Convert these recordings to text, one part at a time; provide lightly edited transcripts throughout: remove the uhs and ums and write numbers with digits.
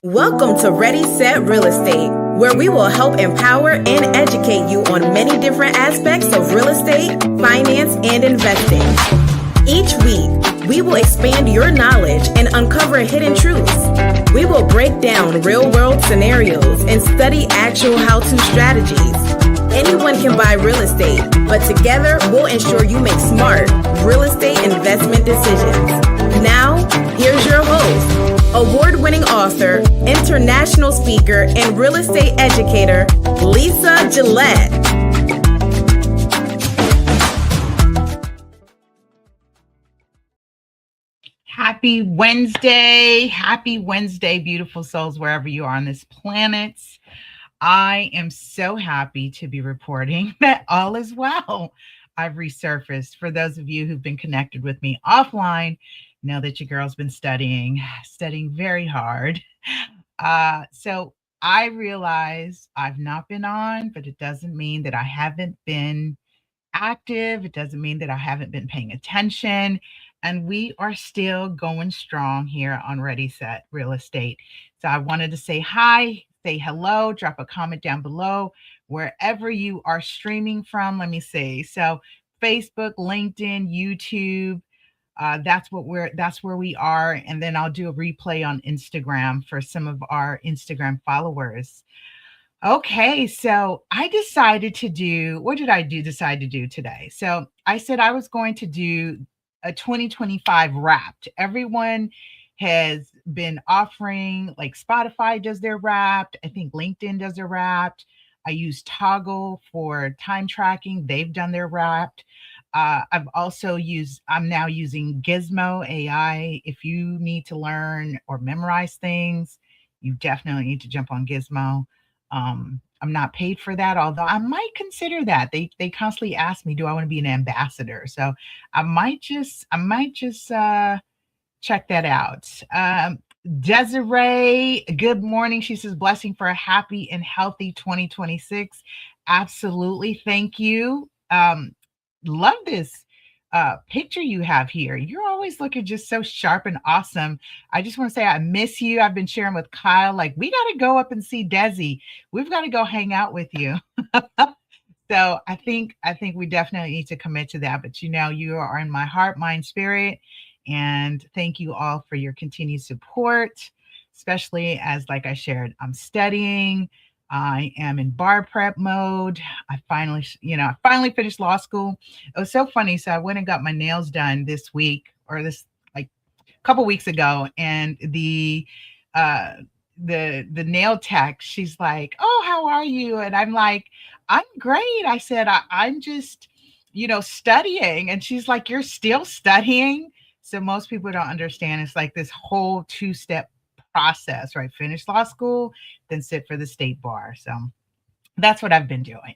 Welcome to Ready, Set, Real Estate, where we will help empower and educate you on many different aspects of real estate, finance, and investing. Each week, we will expand your knowledge and uncover hidden truths. We will break down real-world scenarios and study actual how-to strategies. Anyone can buy real estate, but together we'll ensure you make smart real estate investment decisions. Now, here's your host, award-winning author, international speaker, and real estate educator, Lisa Gillett. Happy Wednesday. Happy Wednesday, beautiful souls, wherever you are on this planet. I am so happy to be reporting that all is well. I've resurfaced. For those of you who've been connected with me offline, know that your girl's been studying very hard. So I realize I've not been on, but it doesn't mean that I haven't been active. It doesn't mean that I haven't been paying attention. And we are still going strong here on Ready, Set, Real Estate. So I wanted to say hi, say hello, drop a comment down below, wherever you are streaming from. Let me see. So Facebook, LinkedIn, YouTube, that's where we are. And then I'll do a replay on Instagram for some of our Instagram followers. Okay, so I decided to do, what did I decide to do today? So I said I was going to do a 2025 Wrapped. Everyone has been offering, like Spotify does their Wrapped. I think LinkedIn does their Wrapped. I use Toggle for time tracking. They've done their Wrapped. I'm now using Gizmo AI. If you need to learn or memorize things, you definitely need to jump on Gizmo. I'm not paid for that, although I might consider that. They constantly ask me, do I want to be an ambassador? So I might just check that out. Desiree, good morning. She says, blessing for a happy and healthy 2026. Absolutely. Thank you. Love this picture you have here. You're always looking just so sharp and awesome. I just want to say I miss you. I've been sharing with Kyle, like, we got to go up and see Desi. We've got to go hang out with you. So I think we definitely need to commit to that. But you are in my heart, mind, spirit. And thank you all for your continued support, especially as, like I shared, I'm studying. I am in bar prep mode. I finally finished law school. It was so funny. So I went and got my nails done this week, or this like a couple weeks ago, and the nail tech, she's like, "Oh, how are you?" And I'm like, "I'm great." I said, I'm just, studying. And she's like, "You're still studying?" So most people don't understand. It's like this whole two-step process, right? Finish law school, then sit for the state bar. So that's what I've been doing.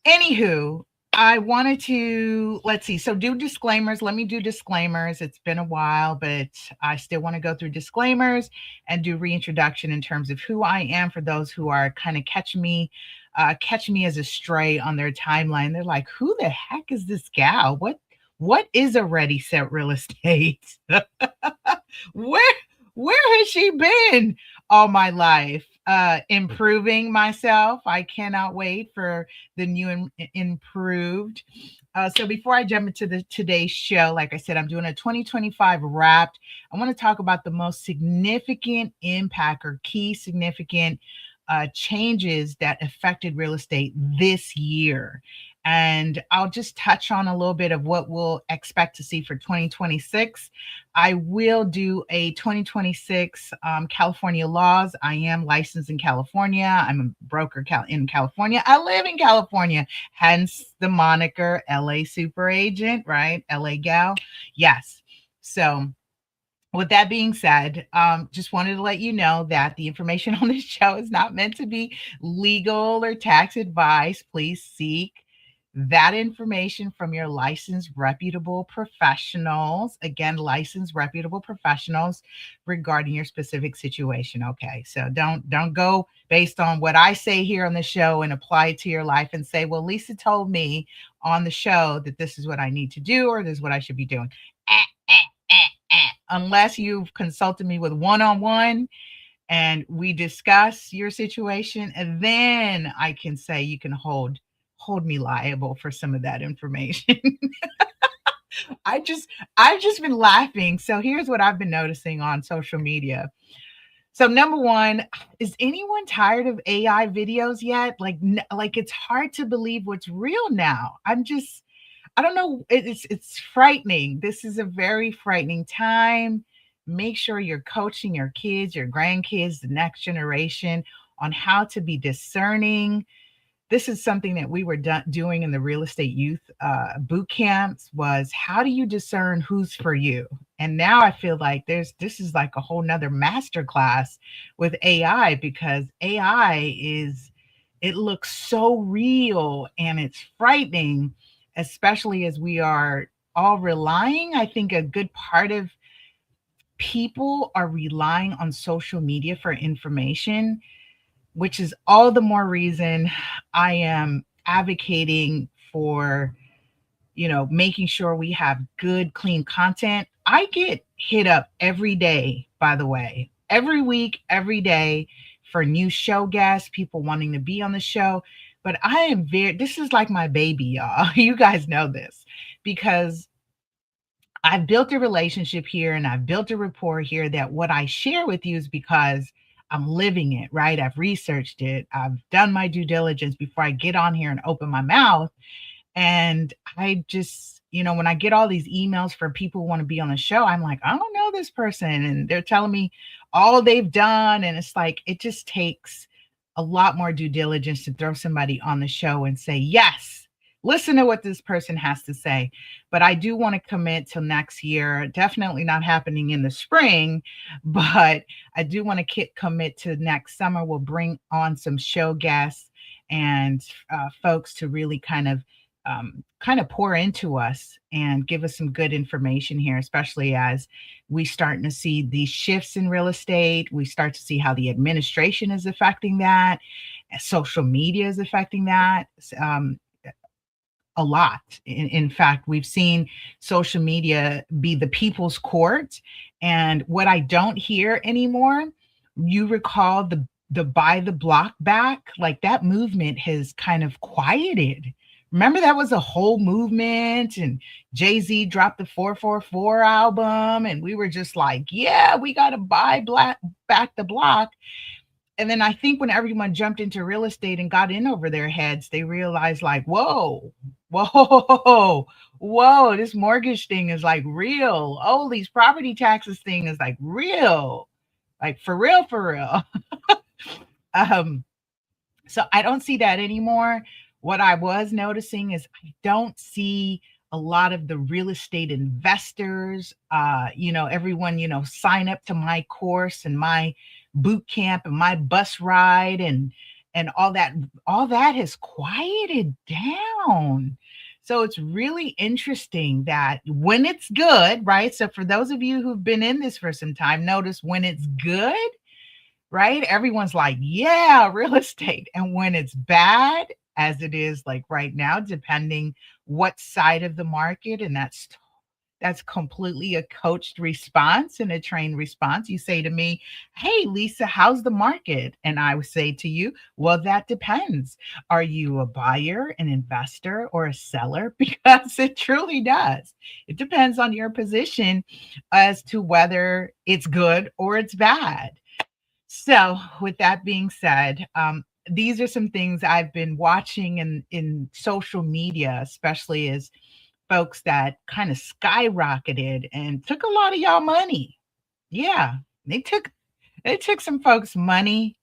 Anywho, I wanted to, let's see. So do disclaimers. Let me do disclaimers. It's been a while, but I still want to go through disclaimers and do reintroduction in terms of who I am for those who are kind of catch me as a stray on their timeline. They're like, who the heck is this gal? What is a Ready, Set, Real Estate? Where has she been all my life? Improving myself. I cannot wait for the new and improved. So before I jump into today's show, like I said, I'm doing a 2025 Wrapped. I want to talk about the most significant impact or key significant changes that affected real estate this year. And I'll just touch on a little bit of what we'll expect to see for 2026. I will do a 2026 California laws. I am licensed in California. I'm a broker in California. I live in California, hence the moniker LA Super Agent, right? LA Gal. Yes. So with that being said, just wanted to let you know that the information on this show is not meant to be legal or tax advice. Please seek that information from your licensed, reputable professionals. Again, licensed, reputable professionals regarding your specific situation. Okay, so don't go based on what I say here on the show and apply it to your life and say, well, Lisa told me on the show that this is what I need to do or this is what I should be doing. Unless you've consulted me with one-on-one and we discuss your situation, and then I can say you can hold me liable for some of that information. I just I've just been laughing. So here's what I've been noticing on social media. So number one, is anyone tired of AI videos yet? Like it's hard to believe what's real now. I don't know. It's frightening. This is a very frightening time. Make sure you're coaching your kids, your grandkids, the next generation on how to be discerning. This is something that we were doing in the real estate youth boot camps, was how do you discern who's for you? And now I feel like this is like a whole nother master class with AI, because AI is, it looks so real and it's frightening, especially as we are all relying. I think a good part of people are relying on social media for information, which is all the more reason I am advocating for, making sure we have good, clean content. I get hit up every day, by the way, every week, every day, for new show guests, people wanting to be on the show. But this is like my baby, y'all. You guys know this, because I've built a relationship here and I've built a rapport here, that what I share with you is because I'm living it, right? I've researched it. I've done my due diligence before I get on here and open my mouth. And I just, when I get all these emails for people who want to be on the show, I'm like, I don't know this person. And they're telling me all they've done. And it's like, it just takes a lot more due diligence to throw somebody on the show and say, yes, listen to what this person has to say. But I do want to commit till next year. Definitely not happening in the spring, but I do want to commit to next summer. We'll bring on some show guests and folks to really kind of pour into us and give us some good information here, especially as we starting to see these shifts in real estate. We start to see how the administration is affecting that. Social media is affecting that. A lot. In fact, we've seen social media be the people's court. And what I don't hear anymore, you recall the buy the block back, like that movement has kind of quieted. Remember, that was a whole movement, and Jay-Z dropped the 444 album, and we were just like, yeah, we got to back the block. And then I think when everyone jumped into real estate and got in over their heads, they realized, like, whoa, this mortgage thing is like real. Oh, these property taxes thing is like real, like for real, for real. So I don't see that anymore. What I was noticing is I don't see a lot of the real estate investors, everyone, sign up to my course and my boot camp and my bus ride and all that has quieted down. So it's really interesting that when it's good, right? So for those of you who've been in this for some time, notice when it's good, right? Everyone's like, yeah, real estate. And when it's bad, as it is like right now, depending what side of the market, and that's completely a coached response and a trained response. You say to me, hey, Lisa, how's the market? And I would say to you, well, that depends. Are you a buyer, an investor, or a seller? Because it truly does. It depends on your position as to whether it's good or it's bad. So with that being said, these are some things I've been watching in social media, especially as folks that kind of skyrocketed and took a lot of y'all money. Yeah, they took some folks' money,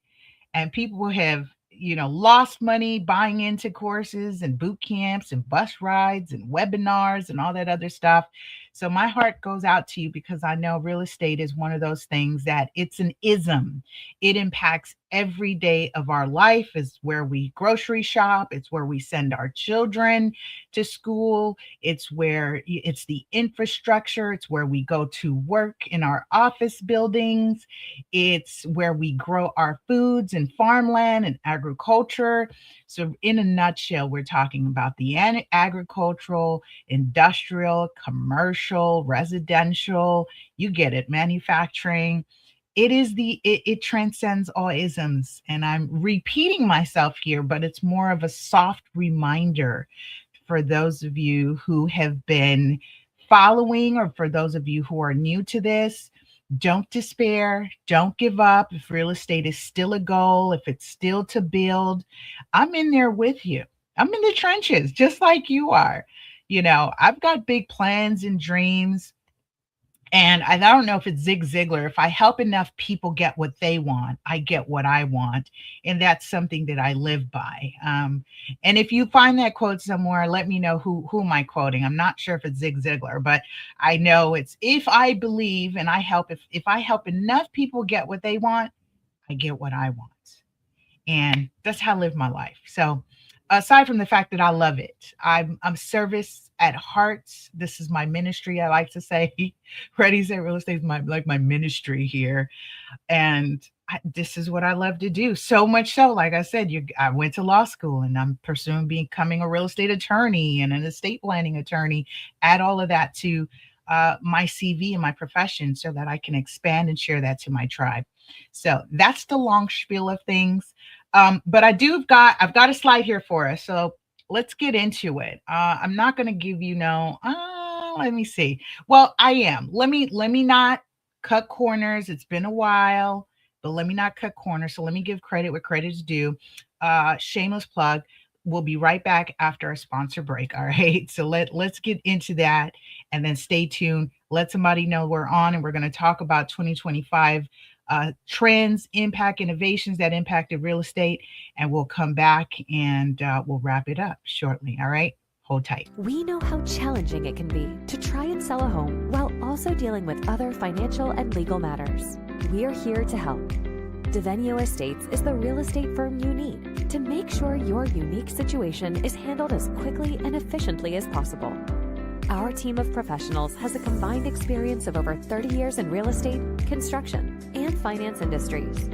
and people have, lost money buying into courses and boot camps and bus rides and webinars and all that other stuff. So my heart goes out to you, because I know real estate is one of those things that it's an ism. It impacts every day of our life. It's where we grocery shop. It's where we send our children to school. It's the infrastructure. It's where we go to work in our office buildings. It's where we grow our foods and farmland and agriculture. So in a nutshell, we're talking about the agricultural, industrial, commercial, residential, you get it, manufacturing. it transcends all isms, and I'm repeating myself here, but it's more of a soft reminder for those of you who have been following, or for those of you who are new to this. Don't despair, don't give up. If real estate is still a goal, if it's still to build, I'm in there with you. I'm in the trenches just like you are. I've got big plans and dreams, and I don't know if it's Zig Ziglar. If I help enough people get what they want, I get what I want. And that's something that I live by. And if you find that quote somewhere, let me know who am I quoting. I'm not sure if it's Zig Ziglar, but I know it's, if I believe and I help, if I help enough people get what they want, I get what I want. And that's how I live my life. So aside from the fact that I love it, I'm service at heart. This is my ministry. I like to say, Ready Set Real Estate is my ministry here, and this is what I love to do. So much so, like I said, I went to law school, and I'm pursuing becoming a real estate attorney and an estate planning attorney. Add all of that to my CV and my profession, so that I can expand and share that to my tribe. So that's the long spiel of things. But I've got a slide here for us. So let's get into it. I'm not going to give you let me see. Well, I am. Let me not cut corners. It's been a while, but let me not cut corners. So let me give credit where credit is due. Shameless plug. We'll be right back after our sponsor break. All right. So let's get into that, and then stay tuned. Let somebody know we're on, and we're going to talk about 2025 trends, impact, innovations that impacted real estate. And we'll come back and we'll wrap it up shortly. All right. Hold tight. We know how challenging it can be to try and sell a home while also dealing with other financial and legal matters. We're here to help. Devenio Estates is the real estate firm you need to make sure your unique situation is handled as quickly and efficiently as possible. Our team of professionals has a combined experience of over 30 years in real estate, construction, and finance industries.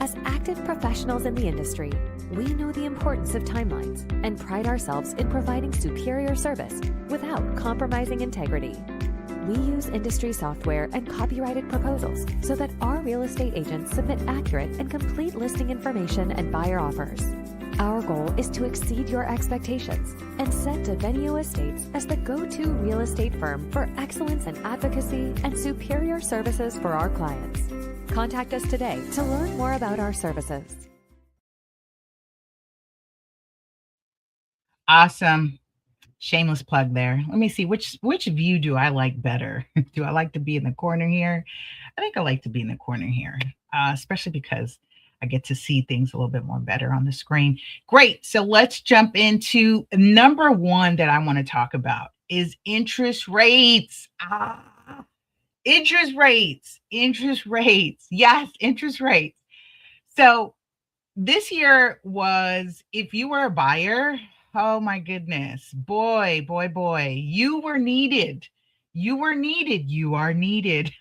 As active professionals in the industry, we know the importance of timelines and pride ourselves in providing superior service without compromising integrity. We use industry software and copyrighted proposals so that our real estate agents submit accurate and complete listing information and buyer offers. Our goal is to exceed your expectations and set Devenio Estates as the go-to real estate firm for excellence in advocacy and superior services for our clients. Contact us today to learn more about our services. Awesome. Shameless plug there. Let me see, which view do I like better? Do I like to be in the corner here? I think I like to be in the corner here, especially because I get to see things a little bit more better on the screen. Great. So let's jump into number one that I want to talk about is interest rates. Interest rates. Yes, interest rates. So this year was, if you were a buyer, oh my goodness, boy, you were needed. You are needed.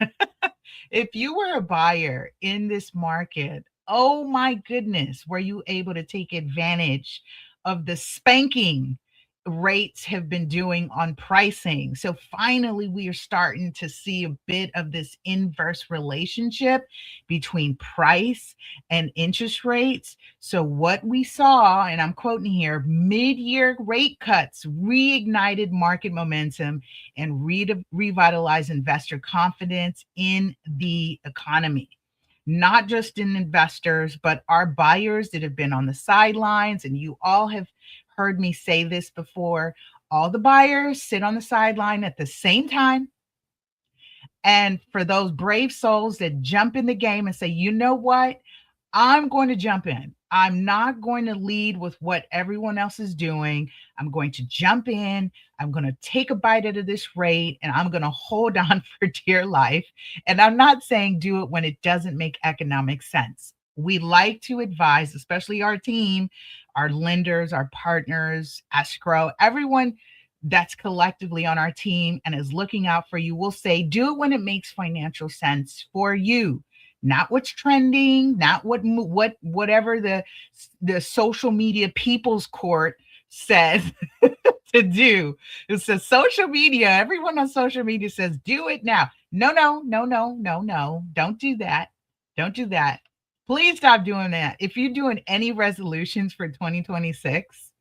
If you were a buyer in this market, oh my goodness, were you able to take advantage of the spanking rates have been doing on pricing? So finally, we are starting to see a bit of this inverse relationship between price and interest rates. So what we saw, and I'm quoting here, mid-year rate cuts reignited market momentum and revitalized investor confidence in the economy. Not just in investors, but our buyers that have been on the sidelines. And you all have heard me say this before. All the buyers sit on the sideline at the same time. And for those brave souls that jump in the game and say, you know what? I'm going to jump in. I'm not going to lead with what everyone else is doing. I'm going to jump in. I'm going to take a bite out of this rate, and I'm going to hold on for dear life. And I'm not saying do it when it doesn't make economic sense. We like to advise, especially our team, our lenders, our partners, escrow, everyone that's collectively on our team and is looking out for you. We'll say, do it when it makes financial sense for you. Not what's trending, not whatever the social media people's court says to do. It says social media, everyone on social media says, do it now. No, don't do that. Don't do that. Please stop doing that. If you're doing any resolutions for 2026,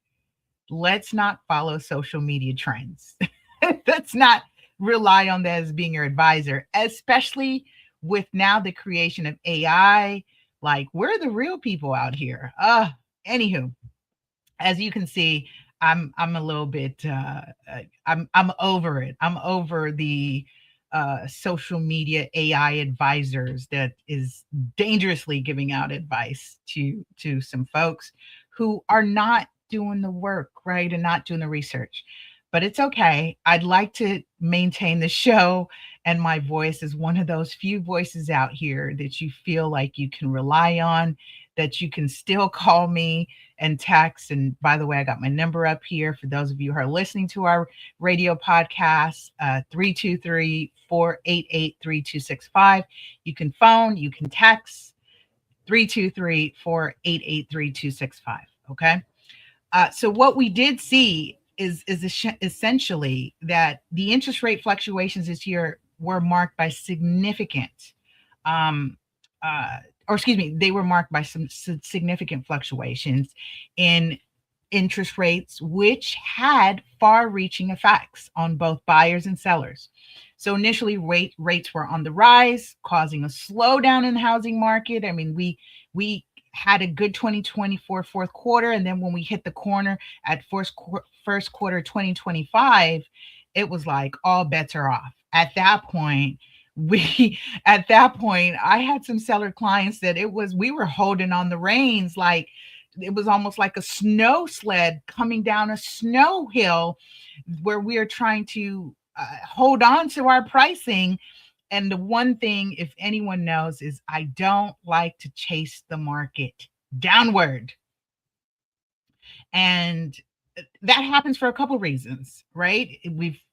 let's not follow social media trends. Let's not rely on that as being your advisor, especially with now the creation of AI. Like, we're the real people out here. Anywho, as you can see, I'm a little bit I'm over it. I'm over the social media AI advisors that is dangerously giving out advice to some folks who are not doing the work, right, and not doing the research. But it's okay. I'd like to maintain the show, and my voice is one of those few voices out here that you feel like you can rely on, that you can still call me and text. And by the way, I got my number up here for those of you who are listening to our radio podcast, 323-488-3265. You can phone, you can text, 323-488-3265. Okay. So what we did see is essentially that the interest rate fluctuations this year were marked by significant, they were marked by some significant fluctuations in interest rates, which had far-reaching effects on both buyers and sellers. So initially, rates were on the rise, causing a slowdown in the housing market. I mean, we had a good 2024 fourth quarter, and then when we hit the corner at first quarter 2025, it was like all bets are off. At that point, I had some seller clients that we were holding on the reins, like it was almost like a snow sled coming down a snow hill, where we are trying to hold on to our pricing. And the one thing, if anyone knows, is I don't like to chase the market downward. And that happens for a couple reasons, right?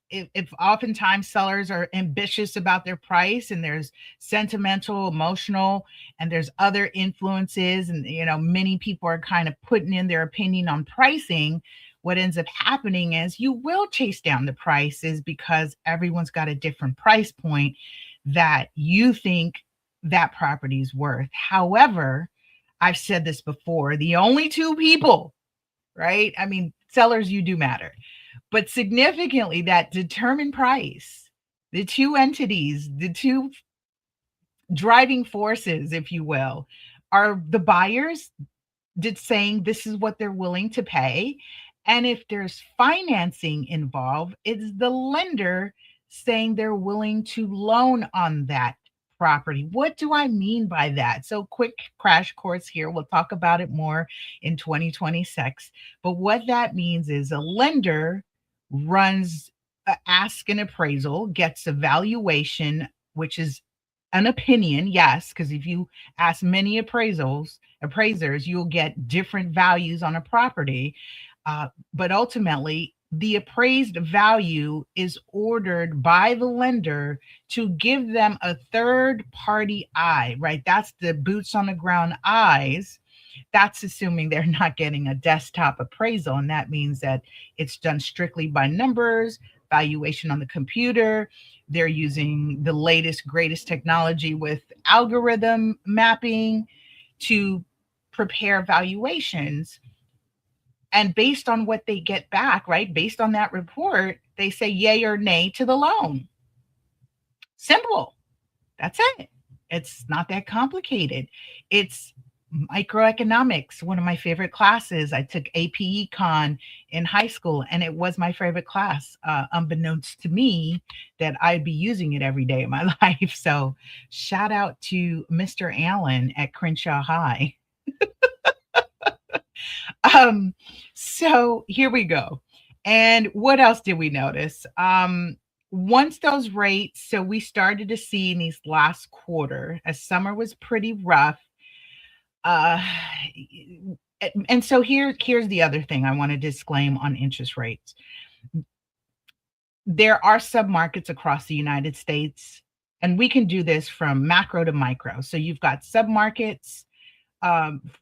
If oftentimes sellers are ambitious about their price, and there's sentimental, emotional, and there's other influences, and many people are kind of putting in their opinion on pricing, what ends up happening is you will chase down the prices because everyone's got a different price point that you think that property is worth. However, I've said this before, the only two people, right? I mean, sellers, you do matter. But significantly, that determine price, the two entities, the two driving forces, if you will, are the buyers saying this is what they're willing to pay. And if there's financing involved, it's the lender saying they're willing to loan on that property. What do I mean by that? So quick crash course here. We'll talk about it more in 2026. But what that means is a lender runs, asks an appraisal, gets a valuation, which is an opinion, yes, because if you ask many appraisers, you'll get different values on a property. But ultimately, the appraised value is ordered by the lender to give them a third party eye, right? That's the boots on the ground eyes. That's assuming they're not getting a desktop appraisal. And that means that it's done strictly by numbers, valuation on the computer. They're using the latest, greatest technology with algorithm mapping to prepare valuations. And based on what they get back, right, based on that report, they say yay or nay to the loan. Simple. That's it. It's not that complicated. It's microeconomics, one of my favorite classes. I took AP Econ in high school, and it was my favorite class, unbeknownst to me that I'd be using it every day of my life. So shout out to Mr. Allen at Crenshaw High. So here we go. And what else did we notice? Once those rates, so we started to see in these last quarter, as summer was pretty rough. And so here's the other thing I want to disclaim on interest rates. There are submarkets across the United States, and we can do this from macro to micro. So you've got submarkets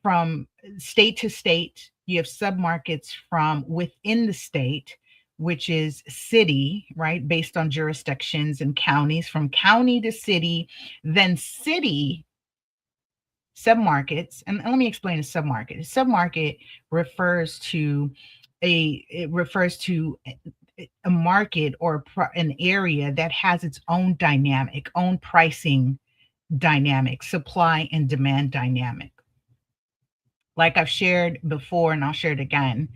from state to state. You have submarkets from within the state, which is city, right? Based on jurisdictions and counties, from county to city, then city submarkets, and let me explain a submarket. A submarket refers to a market or an area that has its own dynamic, own pricing dynamic, supply and demand dynamic. Like I've shared before, and I'll share it again.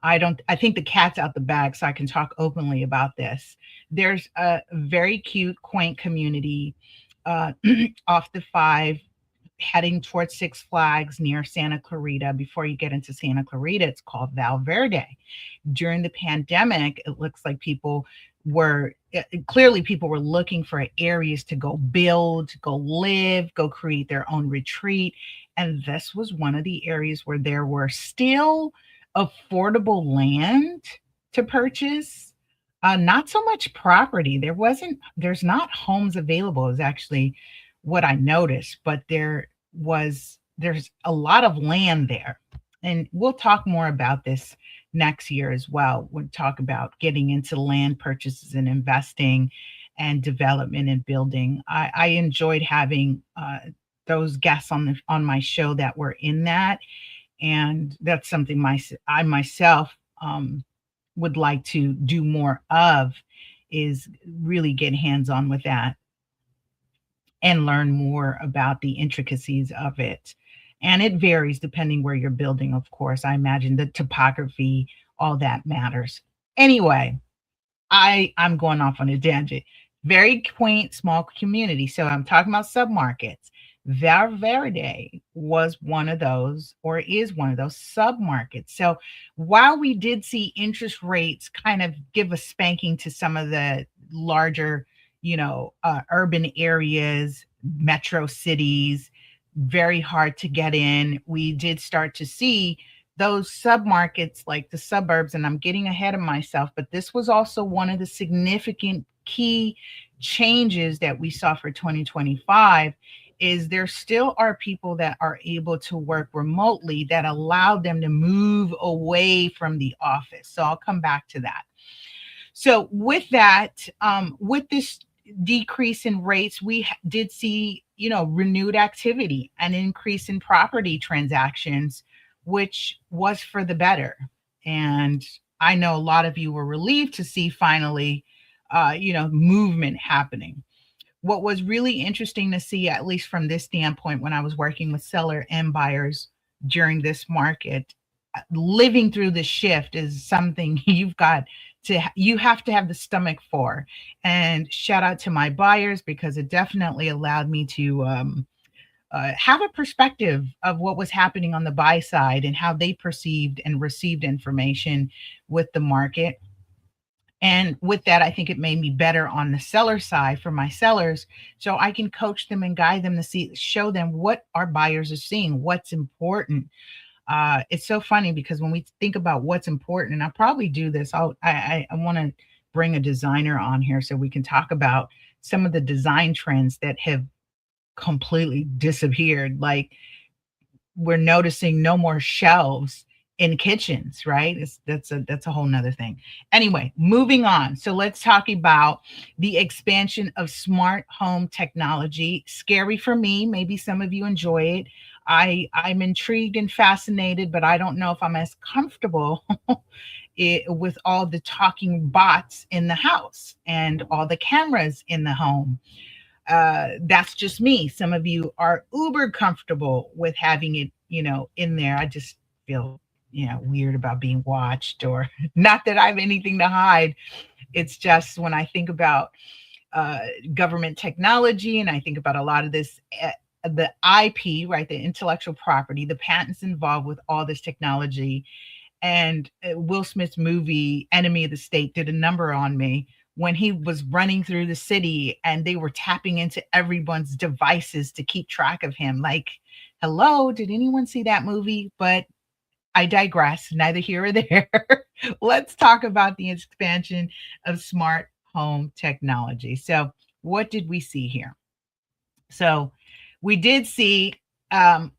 I think the cat's out the bag, so I can talk openly about this. There's a very cute, quaint community uh, off the five, heading towards Six Flags near Santa Clarita. Before you get into Santa Clarita, it's called Valverde. During the pandemic, it looks like people were looking for areas to go build, go live, go create their own retreat. And this was one of the areas where there were still affordable land to purchase. Not so much property. There's not homes available, is actually what I noticed, but there's a lot of land there. And we'll talk more about this next year as well. We'll talk about getting into land purchases and investing and development and building. I enjoyed having those guests on my show that were in that, and that's something I myself would like to do more of, is really get hands-on with that and learn more about the intricacies of it. And it varies depending where you're building, of course. I imagine the topography, all that matters. Anyway, I'm going off on a tangent. Very quaint, small community. So I'm talking about submarkets. Valverde was one of those, or is one of those submarkets. So while we did see interest rates kind of give a spanking to some of the larger, urban areas, metro cities, very hard to get in, we did start to see those submarkets, like the suburbs, and I'm getting ahead of myself, but this was also one of the significant key changes that we saw for 2025, is there still are people that are able to work remotely that allowed them to move away from the office. So I'll come back to that. So with that, with this decrease in rates, we did see, renewed activity, an increase in property transactions, which was for the better. And I know a lot of you were relieved to see finally, movement happening. What was really interesting to see, at least from this standpoint, when I was working with seller and buyers during this market, living through the shift is something you have to have the stomach for. And shout out to my buyers, because it definitely allowed me to have a perspective of what was happening on the buy side and how they perceived and received information with the market. And with that, I think it made me better on the seller side for my sellers, so I can coach them and guide them to show them what our buyers are seeing, what's important. It's so funny because when we think about what's important, and I'll probably do this, I want to bring a designer on here so we can talk about some of the design trends that have completely disappeared. Like, we're noticing no more shelves in kitchens, right? That's a whole nother thing. Anyway, moving on. So let's talk about the expansion of smart home technology. Scary for me. Maybe some of you enjoy it. I'm intrigued and fascinated, but I don't know if I'm as comfortable with all the talking bots in the house and all the cameras in the home. That's just me. Some of you are uber comfortable with having it, in there. I just feel, weird about being watched, or not that I have anything to hide. It's just when I think about government technology, and I think about a lot of this, the IP, right, the intellectual property, the patents involved with all this technology. And Will Smith's movie, Enemy of the State, did a number on me when he was running through the city and they were tapping into everyone's devices to keep track of him. Like, hello, did anyone see that movie? But I digress, neither here or there. Let's talk about the expansion of smart home technology. So what did we see here? So we did see a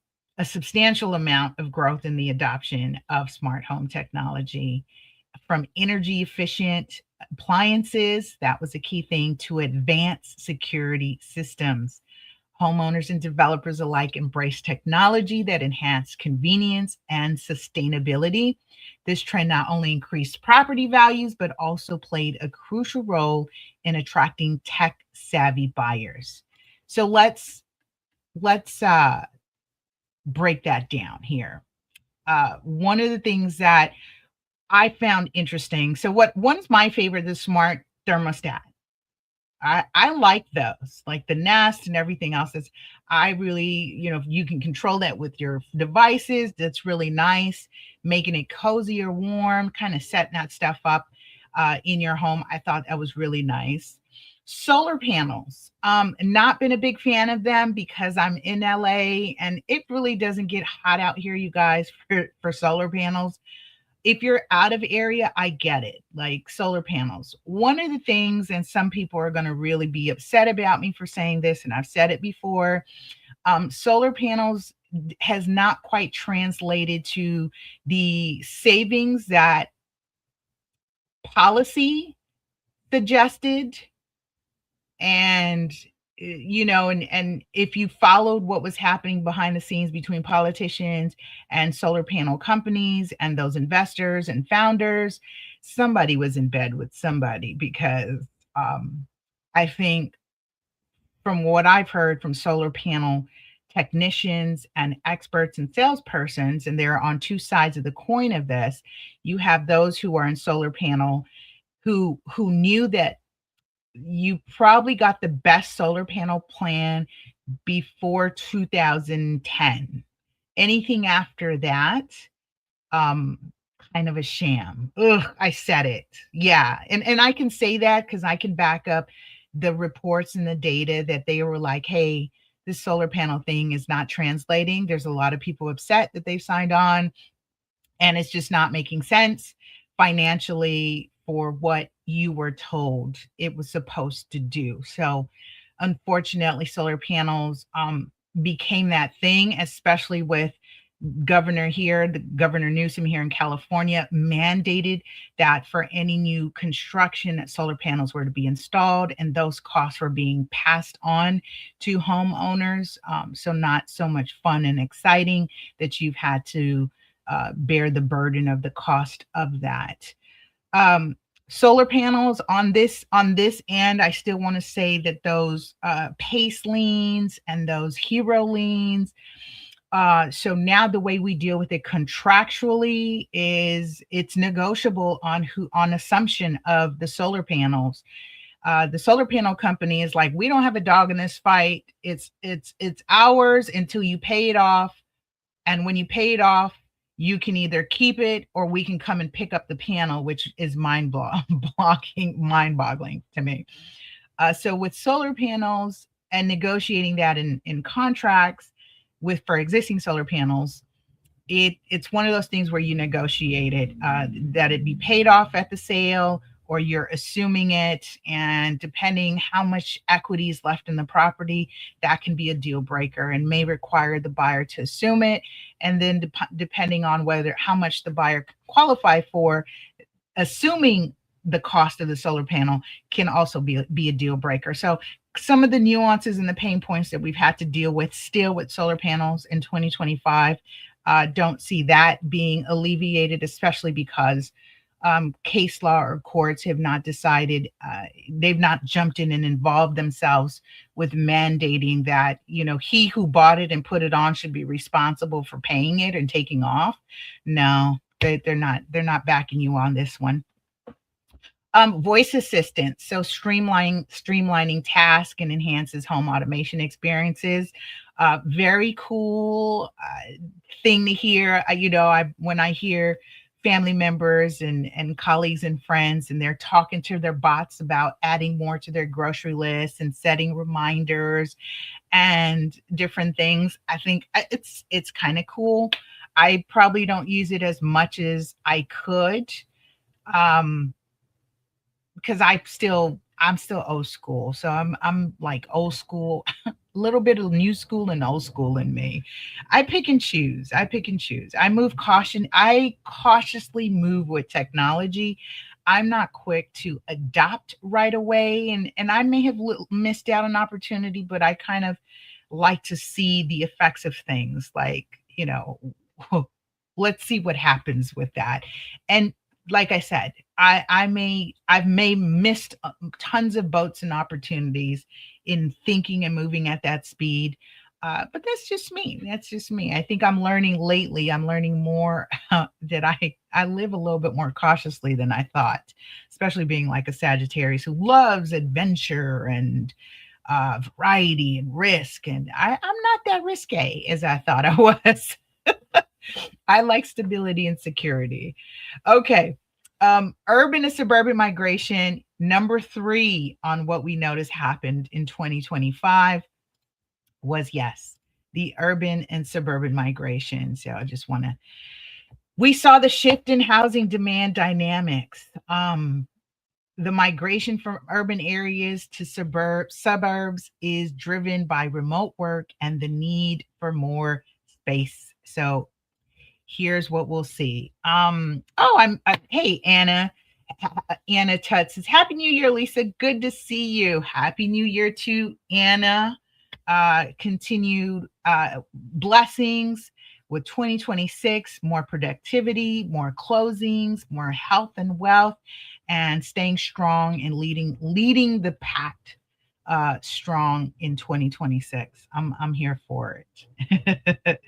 substantial amount of growth in the adoption of smart home technology, from energy efficient appliances, that was a key thing, to advanced security systems. Homeowners and developers alike embrace technology that enhance convenience and sustainability. This trend not only increased property values, but also played a crucial role in attracting tech-savvy buyers. So let's break that down here. One of the things that I found interesting. So one's my favorite, the smart thermostat. I like those, like the Nest and everything else. Is I really, you can control that with your devices. That's really nice, making it cozy or warm, kind of setting that stuff up in your home. I thought that was really nice. Solar panels. Not been a big fan of them because I'm in LA and it really doesn't get hot out here, you guys, for solar panels. If you're out of area, I get it, like solar panels. One of the things, and some people are going to really be upset about me for saying this, and I've said it before, solar panels has not quite translated to the savings that policy suggested. And and if you followed what was happening behind the scenes between politicians and solar panel companies and those investors and founders, somebody was in bed with somebody, because I think from what I've heard from solar panel technicians and experts and salespersons, and they're on two sides of the coin of this. You have those who are in solar panel who knew that you probably got the best solar panel plan before 2010. Anything after that, um, kind of a sham. Ugh, I said it. Yeah. And I can say that because I can back up the reports and the data that they were like, hey, this solar panel thing is not translating. There's a lot of people upset that they've signed on, and it's just not making sense financially for what you were told it was supposed to do. So unfortunately, solar panels became that thing, especially with the Governor Newsom here in California mandated that for any new construction that solar panels were to be installed, and those costs were being passed on to homeowners. So not so much fun and exciting that you've had to bear the burden of the cost of that. Solar panels on this end, I still want to say that those PACE liens and those hero liens. So now the way we deal with it contractually is it's negotiable on assumption of the solar panels. The solar panel company is like, we don't have a dog in this fight. It's ours until you pay it off, and when you pay it off, you can either keep it or we can come and pick up the panel, which is mind-boggling to me. So with solar panels and negotiating that in contracts for existing solar panels, it's one of those things where you negotiate it, that it be paid off at the sale, or you're assuming it, and depending how much equity is left in the property, that can be a deal breaker and may require the buyer to assume it. And then depending on how much the buyer can qualify for, assuming the cost of the solar panel can also be a deal breaker. So some of the nuances and the pain points that we've had to deal with still with solar panels in 2025, don't see that being alleviated, especially because case law or courts have not decided, they've not jumped in and involved themselves with mandating that, he who bought it and put it on should be responsible for paying it and taking off. No, they're not backing you on this one. Voice assistance, so streamlining tasks and enhances home automation experiences. Very cool thing to hear. When I hear family members and colleagues and friends, and they're talking to their bots about adding more to their grocery list and setting reminders and different things, I think it's kind of cool. I probably don't use it as much as I could, because I'm still old school. So I'm like old school, a little bit of new school and old school in me. I pick and choose. I cautiously move with technology. I'm not quick to adopt right away. And I may have missed out an opportunity, but I kind of like to see the effects of things, like, let's see what happens with that. And like I said, I've may missed tons of boats and opportunities in thinking and moving at that speed. But that's just me. That's just me. I think I'm learning lately. I'm learning more that I live a little bit more cautiously than I thought, especially being like a Sagittarius who loves adventure and variety and risk. And I'm not that risque as I thought I was. I like stability and security. Okay. Urban to suburban migration, number 3 on what we noticed happened in 2025 was, yes, the urban and suburban migration. So I just want to, we saw the shift in housing demand dynamics. The migration from urban areas to suburbs is driven by remote work and the need for more space. So here's what we'll see. Hey, Anna. Anna Tutz says, Happy New Year, Lisa. Good to see you. Happy New Year to Anna. Continued blessings with 2026, more productivity, more closings, more health and wealth, and staying strong and leading the pack strong in 2026. I'm here for it.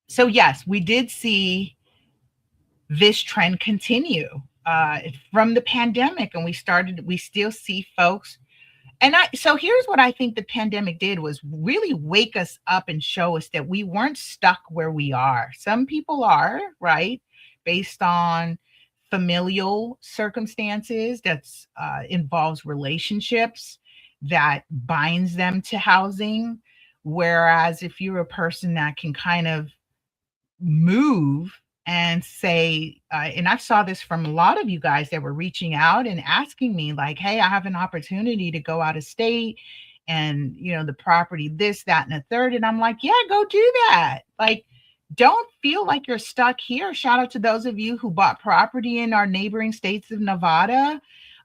So yes, we did see this trend continue from the pandemic, and we still see folks. So here's what I think the pandemic did was really wake us up and show us that we weren't stuck where we are. Some people are, right? Based on familial circumstances that's involves relationships that binds them to housing. Whereas if you're a person that can kind of move and say, and I saw this from a lot of you guys that were reaching out and asking me like, hey, I have an opportunity to go out of state and, the property, this, that, and a third. And I'm like, yeah, go do that. Like, don't feel like you're stuck here. Shout out to those of you who bought property in our neighboring states of Nevada,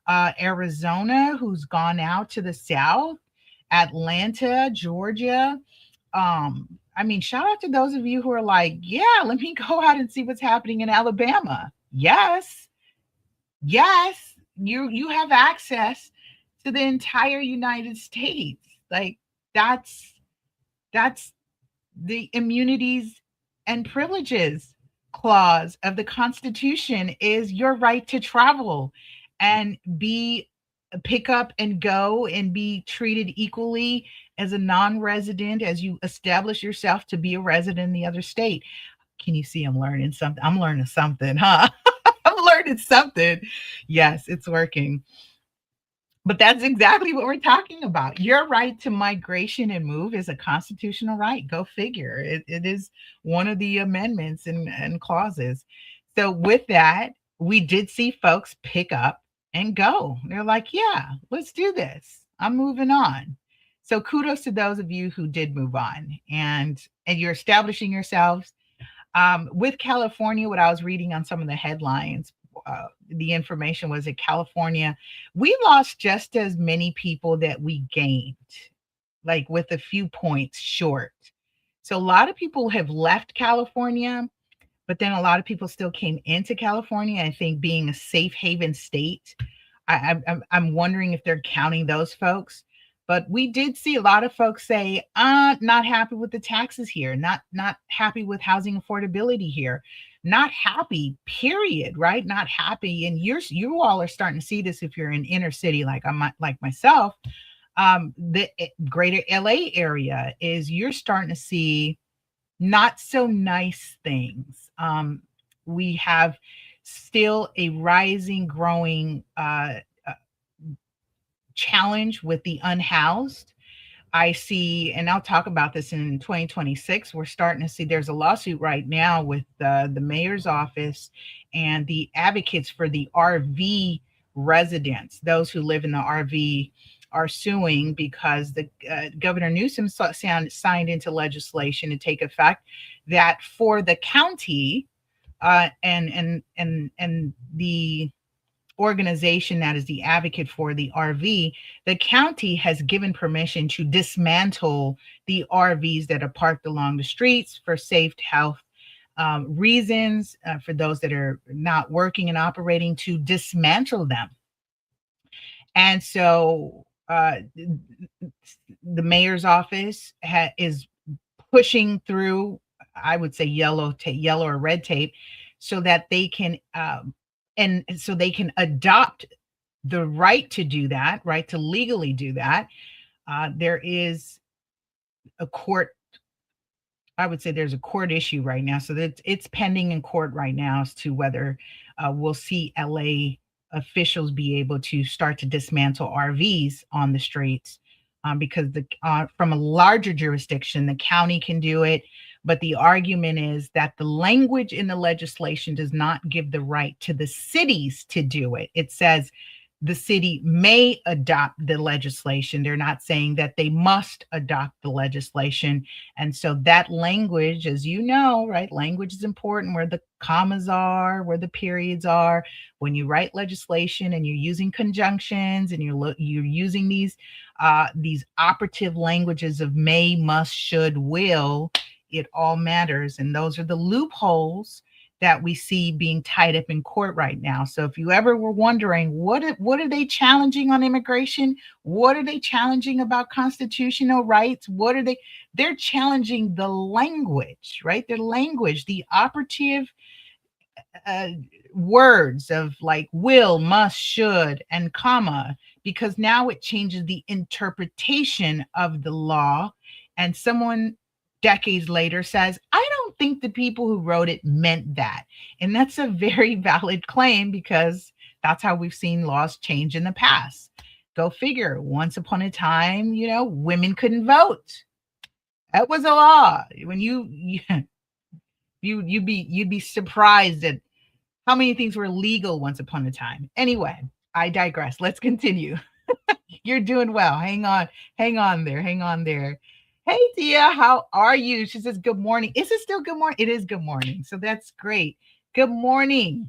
Arizona, who's gone out to the South, Atlanta, Georgia. Shout out to those of you who are like, yeah, let me go out and see what's happening in Alabama. Yes, you have access to the entire United States. Like that's the immunities and privileges clause of the Constitution is your right to travel and pick up and go and be treated equally as a non-resident as you establish yourself to be a resident in the other state. Can you see I'm learning something? I'm learning something, huh? I'm learning something. Yes, it's working. But that's exactly what we're talking about. Your right to migration and move is a constitutional right. Go figure. It is one of the amendments and clauses. So with that, we did see folks pick up and go. They're like, yeah, let's do this. I'm moving on. So kudos to those of you who did move on and you're establishing yourselves. With California, what I was reading on some of the headlines, the information was that California, we lost just as many people that we gained, like with a few points short. So a lot of people have left California, but then a lot of people still came into California. I think being a safe haven state, I'm wondering if they're counting those folks. But we did see a lot of folks say, not happy with the taxes here, not happy with housing affordability here, not happy, period, right? Not happy. And you all are starting to see this if you're in inner city, like myself. The greater LA area is you're starting to see not so nice things. We have still a rising, growing challenge with the unhoused. I see, and I'll talk about this in 2026. We're starting to see there's a lawsuit right now with the mayor's office and the advocates for the RV residents. Those who live in the RV are suing because the Governor Newsom signed into legislation to take effect that for the county and the organization that is the advocate for the RV, the county has given permission to dismantle the RVs that are parked along the streets for safe health reasons, for those that are not working and operating, to dismantle them. And so the mayor's office is pushing through, I would say, yellow or red tape, so that they can and so they can adopt the right to do that, right, to legally do that. There is a court, I would say there's a court issue right now, so that it's pending in court right now as to whether we'll see LA officials be able to start to dismantle RVs on the streets, because from a larger jurisdiction, the county can do it. But the argument is that the language in the legislation does not give the right to the cities to do it. It says the city may adopt the legislation. They're not saying that they must adopt the legislation. And so that language, as you know, right, language is important, where the commas are, where the periods are. When you write legislation and you're using conjunctions and you're using these operative languages of may, must, should, will, it all matters. And those are the loopholes that we see being tied up in court right now. So if you ever were wondering, what are they challenging on immigration? What are they challenging about constitutional rights? They're challenging the language, right? The language, the operative words of like will, must, should, and comma, because now it changes the interpretation of the law. And someone decades later says, I don't think the people who wrote it meant that. And that's a very valid claim, because that's how we've seen laws change in the past. Go figure. Once upon a time, women couldn't vote. That was a law. When you'd be surprised at how many things were legal once upon a time. Anyway, I digress. Let's continue. You're doing well. Hang on there. Hey, Tia, how are you? She says, good morning. Is it still good morning? It is good morning. So that's great. Good morning.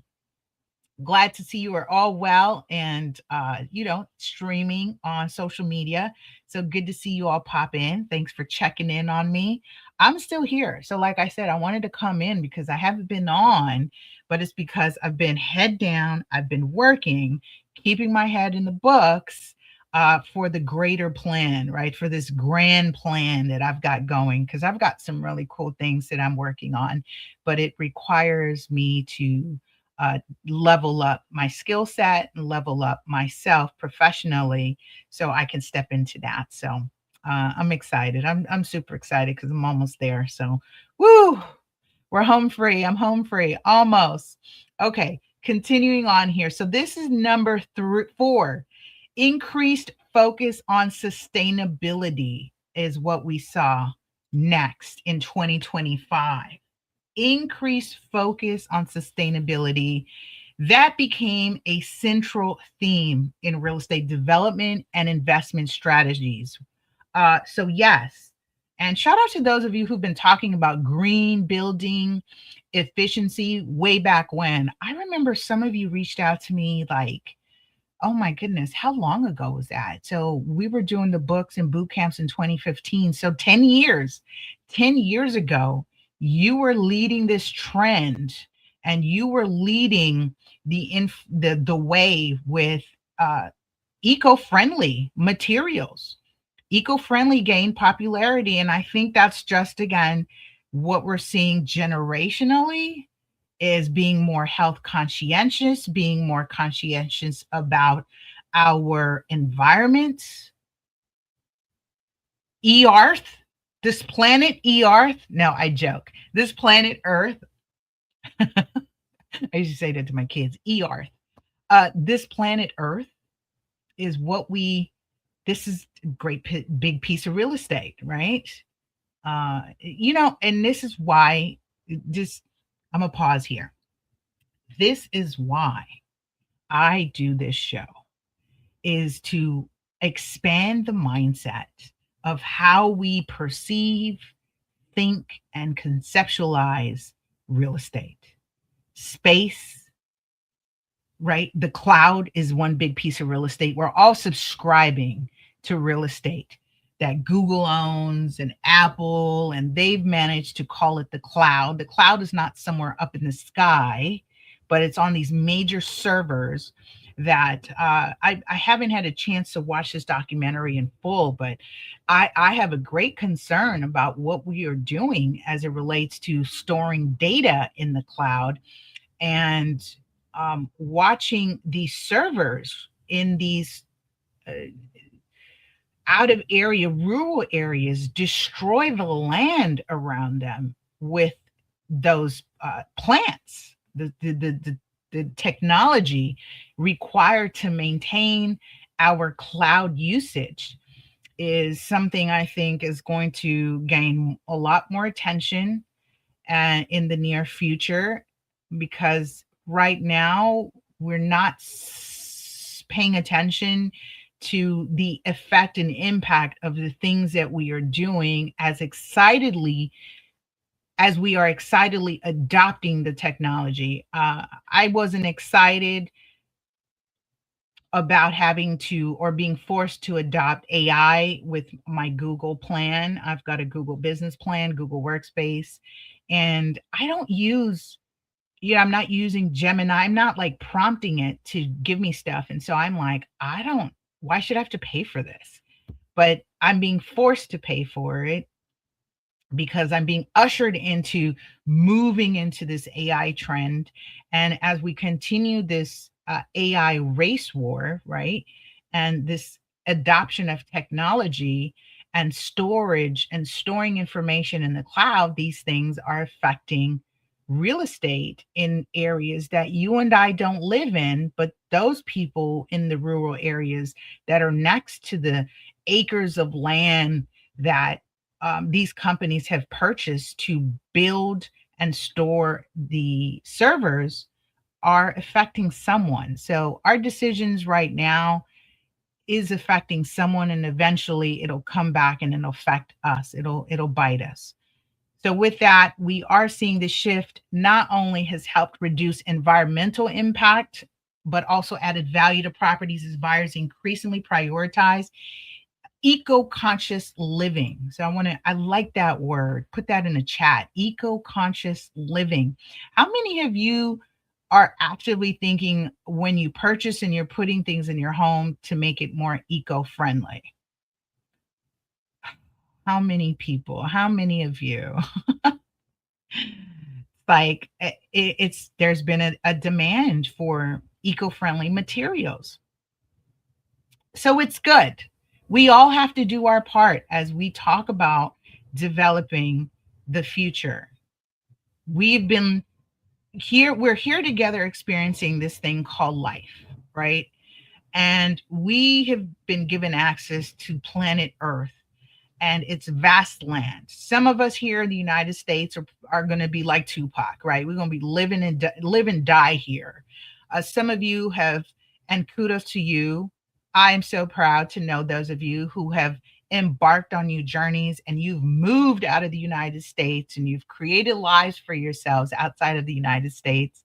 Glad to see you are all well and, streaming on social media. So good to see you all pop in. Thanks for checking in on me. I'm still here. So like I said, I wanted to come in because I haven't been on, but it's because I've been head down. I've been working, keeping my head in the books, for the greater plan, right? For this grand plan that I've got going, because I've got some really cool things that I'm working on, but it requires me to level up my skill set and level up myself professionally so I can step into that. So I'm excited. I'm super excited because I'm almost there. So, woo, we're home free. I'm home free, almost. Okay, continuing on here. So this is number 4. Increased focus on sustainability is what we saw next in 2025. Increased focus on sustainability. That became a central theme in real estate development and investment strategies. So yes, and shout out to those of you who've been talking about green building efficiency way back when. I remember some of you reached out to me like, oh my goodness, how long ago was that? So we were doing the books and boot camps in 2015. So 10 years ago, you were leading this trend and you were leading the way with eco-friendly materials. Eco-friendly gained popularity. And I think that's just, again, what we're seeing generationally is being more health conscientious, being more conscientious about our environment. Earth, this planet Earth. No, I joke. This planet Earth. I used to say that to my kids. Earth. This planet Earth is this is a great big piece of real estate, right? And this is why I'm going to pause here. This is why I do this show, is to expand the mindset of how we perceive, think, and conceptualize real estate, space, right? The cloud is one big piece of real estate. We're all subscribing to real estate that Google owns and Apple, and they've managed to call it the cloud. The cloud is not somewhere up in the sky, but it's on these major servers that I haven't had a chance to watch this documentary in full, but I have a great concern about what we are doing as it relates to storing data in the cloud and watching these servers in these uh, out of area, rural areas destroy the land around them with those plants, the technology required to maintain our cloud usage is something I think is going to gain a lot more attention in the near future, because right now we're not paying attention to the effect and impact of the things that we are doing as excitedly as we are excitedly adopting the technology. I wasn't excited about having to or being forced to adopt AI with my Google plan. I've got a Google business plan, Google Workspace, and I don't use, I'm not using Gemini. I'm not like prompting it to give me stuff. And so I'm like, why should I have to pay for this? But I'm being forced to pay for it because I'm being ushered into moving into this AI trend. And as we continue this AI race war, right? And this adoption of technology and storage and storing information in the cloud, these things are affecting real estate in areas that you and I don't live in, but those people in the rural areas that are next to the acres of land that these companies have purchased to build and store the servers are affecting someone. So our decisions right now is affecting someone, and eventually it'll come back and it'll affect us. It'll bite us. So with that, we are seeing the shift not only has helped reduce environmental impact, but also added value to properties as buyers increasingly prioritize eco-conscious living. So I like that word. Put that in the chat. Eco-conscious living. How many of you are actively thinking when you purchase and you're putting things in your home to make it more eco-friendly? How many people? How many of you? Like there's been a demand for eco-friendly materials. So it's good. We all have to do our part as we talk about developing the future. We've been here, we're here together experiencing this thing called life, right? And we have been given access to planet Earth and its vast land. Some of us here in the United States are going to be like Tupac, right? We're going to be live and die here. Some of you have, and kudos to you. I am so proud to know those of you who have embarked on new journeys and you've moved out of the United States and you've created lives for yourselves outside of the United States.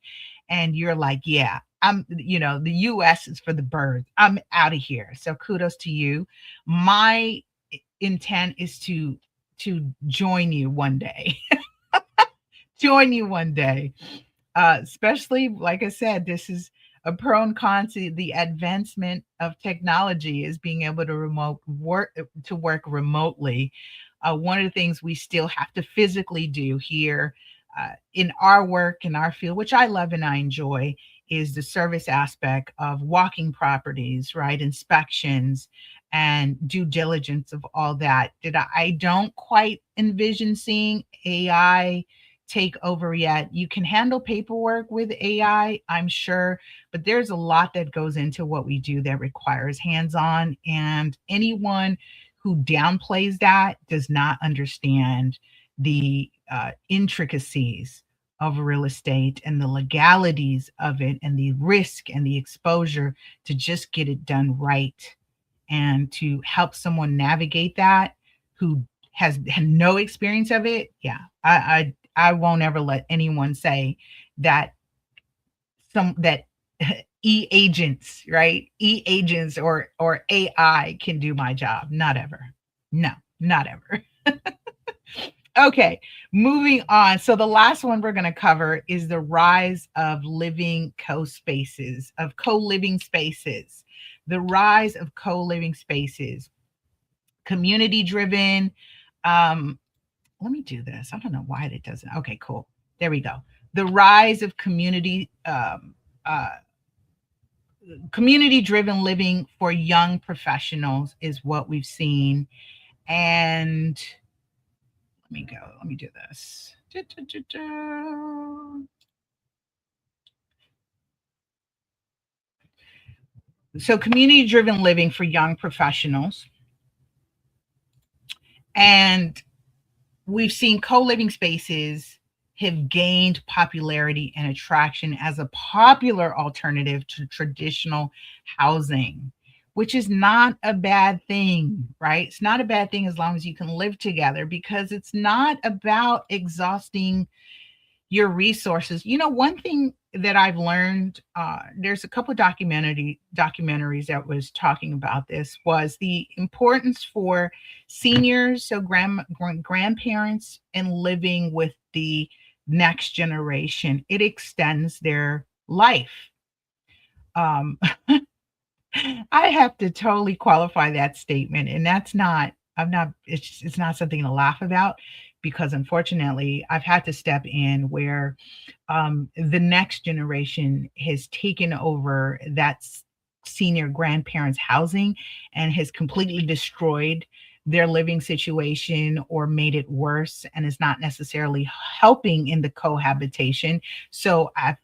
And you're like, yeah, the US is for the birds. I'm out of here. So kudos to you. My intent is to join you one day. Join you one day. Especially, like I said, this is a pro and con to the advancement of technology is being able to work remotely. One of the things we still have to physically do here in our work, in our field, which I love and I enjoy, is the service aspect of walking properties, right? Inspections and due diligence of all that. I don't quite envision seeing AI take over yet. You can handle paperwork with AI, I'm sure, but there's a lot that goes into what we do that requires hands-on, and anyone who downplays that does not understand the intricacies of real estate and the legalities of it and the risk and the exposure to just get it done right, and to help someone navigate that who has had no experience of it. Yeah, I won't ever let anyone say that e-agents, right? E-agents or AI can do my job. Not ever. No, not ever. Okay, moving on. So the last one we're going to cover is the rise of living co-spaces, of co-living spaces. The rise of co-living spaces, community driven. Let me do this. I don't know why it doesn't. Okay, cool. There we go. The rise of community driven living for young professionals is what we've seen. And let me go. Let me do this. So, community driven living for young professionals. And we've seen co-living spaces have gained popularity and attraction as a popular alternative to traditional housing, which is not a bad thing, right? It's not a bad thing as long as you can live together, because it's not about exhausting your resources. You know, one thing that I've learned, there's a couple of documentaries that was talking about this, was the importance for seniors, so grandparents, and living with the next generation. It extends their life. Um, I have to totally qualify that statement, and that's not. I'm not. It's not something to laugh about, because unfortunately, I've had to step in where the next generation has taken over that senior grandparents' housing and has completely destroyed their living situation or made it worse, and is not necessarily helping in the cohabitation. So I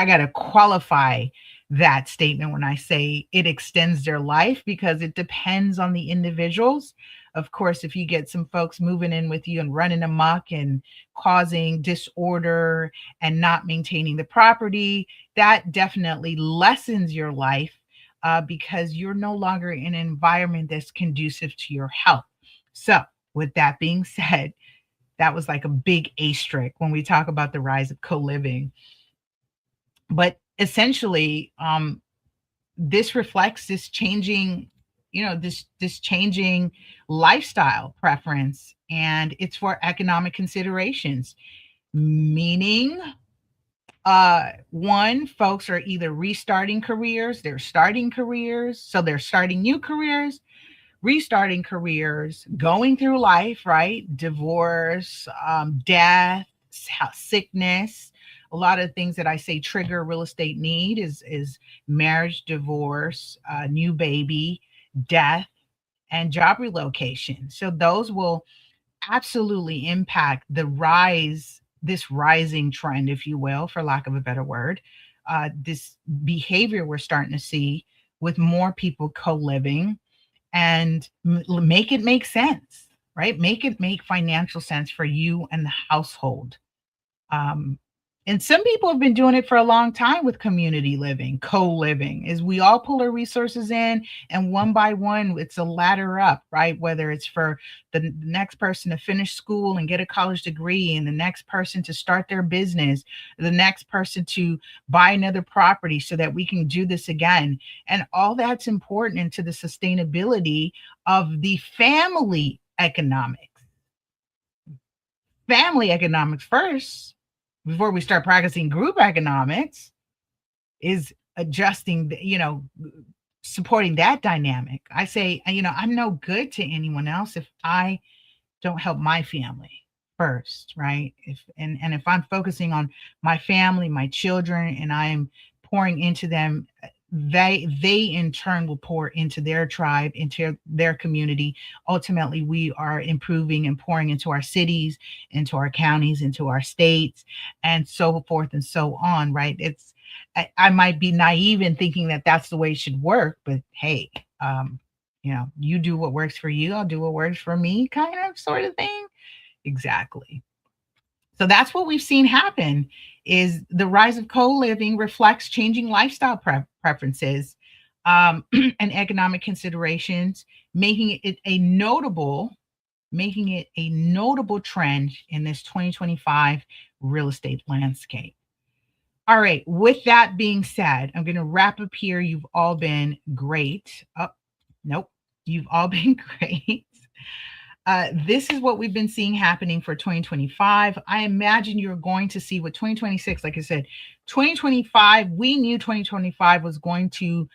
got to qualify that statement when I say it extends their life, because it depends on the individuals. Of course, if you get some folks moving in with you and running amok and causing disorder and not maintaining the property, that definitely lessens your life, because you're no longer in an environment that's conducive to your health. So, with that being said, that was like a big asterisk when we talk about the rise of co-living. But essentially, this reflects this changing, this changing lifestyle preference, and it's for economic considerations. Meaning, one, folks are either restarting careers, they're starting careers, so they're starting new careers, restarting careers, going through life, right? Divorce, death, sickness. A lot of things that I say trigger real estate need is marriage, divorce, new baby, death, and job relocation. So those will absolutely impact this rising trend, if you will, for lack of a better word, this behavior we're starting to see with more people co-living, and make it make sense, right? Make it make financial sense for you and the household. Um, and some people have been doing it for a long time with community living, co-living, is we all pull our resources in, and one by one, it's a ladder up, right? Whether it's for the next person to finish school and get a college degree, and the next person to start their business, the next person to buy another property so that we can do this again. And all that's important into the sustainability of the family economics. Family economics first, before we start practicing group economics, is adjusting, supporting that dynamic. I say, I'm no good to anyone else if I don't help my family first, right? If I'm focusing on my family, my children, and I'm pouring into them, they in turn will pour into their tribe, into their community. Ultimately, we are improving and pouring into our cities, into our counties, into our states, and so forth and so on, right? I might be naive in thinking that that's the way it should work, but hey, you do what works for you, I'll do what works for me, kind of sort of thing. Exactly. So that's what we've seen happen, is the rise of co-living reflects changing lifestyle preferences, and economic considerations, making it a notable trend in this 2025 real estate landscape. All right. With that being said, I'm going to wrap up here. You've all been great. Oh, nope. You've all been great. This is what we've been seeing happening for 2025. I imagine you're going to see what 2026, like I said, 2025, we knew 2025 was going to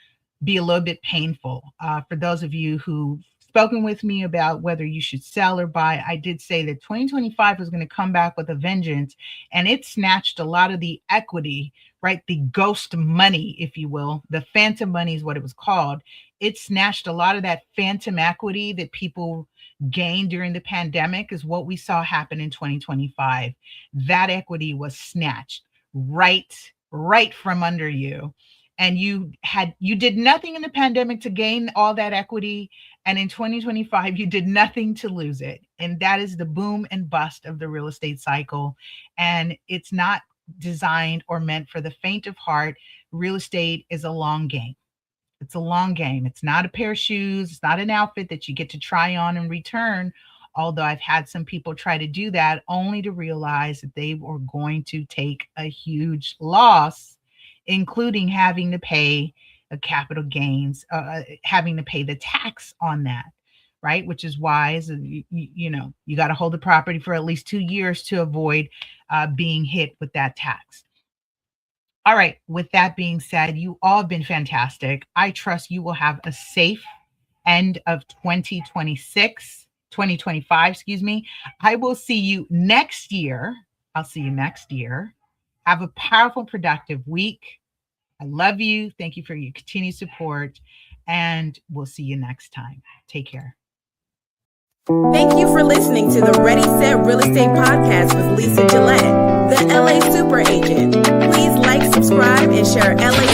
be a little bit painful. For those of you who've spoken with me about whether you should sell or buy, I did say that 2025 was going to come back with a vengeance, and it snatched a lot of the equity, right? The ghost money, if you will. The phantom money is what it was called. It snatched a lot of that phantom equity that people gained during the pandemic is what we saw happen in 2025. That equity was snatched right from under you. And you did nothing in the pandemic to gain all that equity. And in 2025, you did nothing to lose it. And that is the boom and bust of the real estate cycle. And it's not designed or meant for the faint of heart. Real estate is a long game. It's a long game. It's not a pair of shoes. It's not an outfit that you get to try on and return. Although I've had some people try to do that only to realize that they were going to take a huge loss, including having to pay a capital gains, having to pay the tax on that, right? Which is wise. You got to hold the property for at least 2 years to avoid being hit with that tax. All right. With that being said, you all have been fantastic. I trust you will have a safe end of 2025, excuse me. I will see you next year. I'll see you next year. Have a powerful, productive week. I love you. Thank you for your continued support, and we'll see you next time. Take care. Thank you for listening to the Ready, Set Real Estate Podcast with Lisa Gillett, the LA Super Agent. Please like, subscribe, and share LA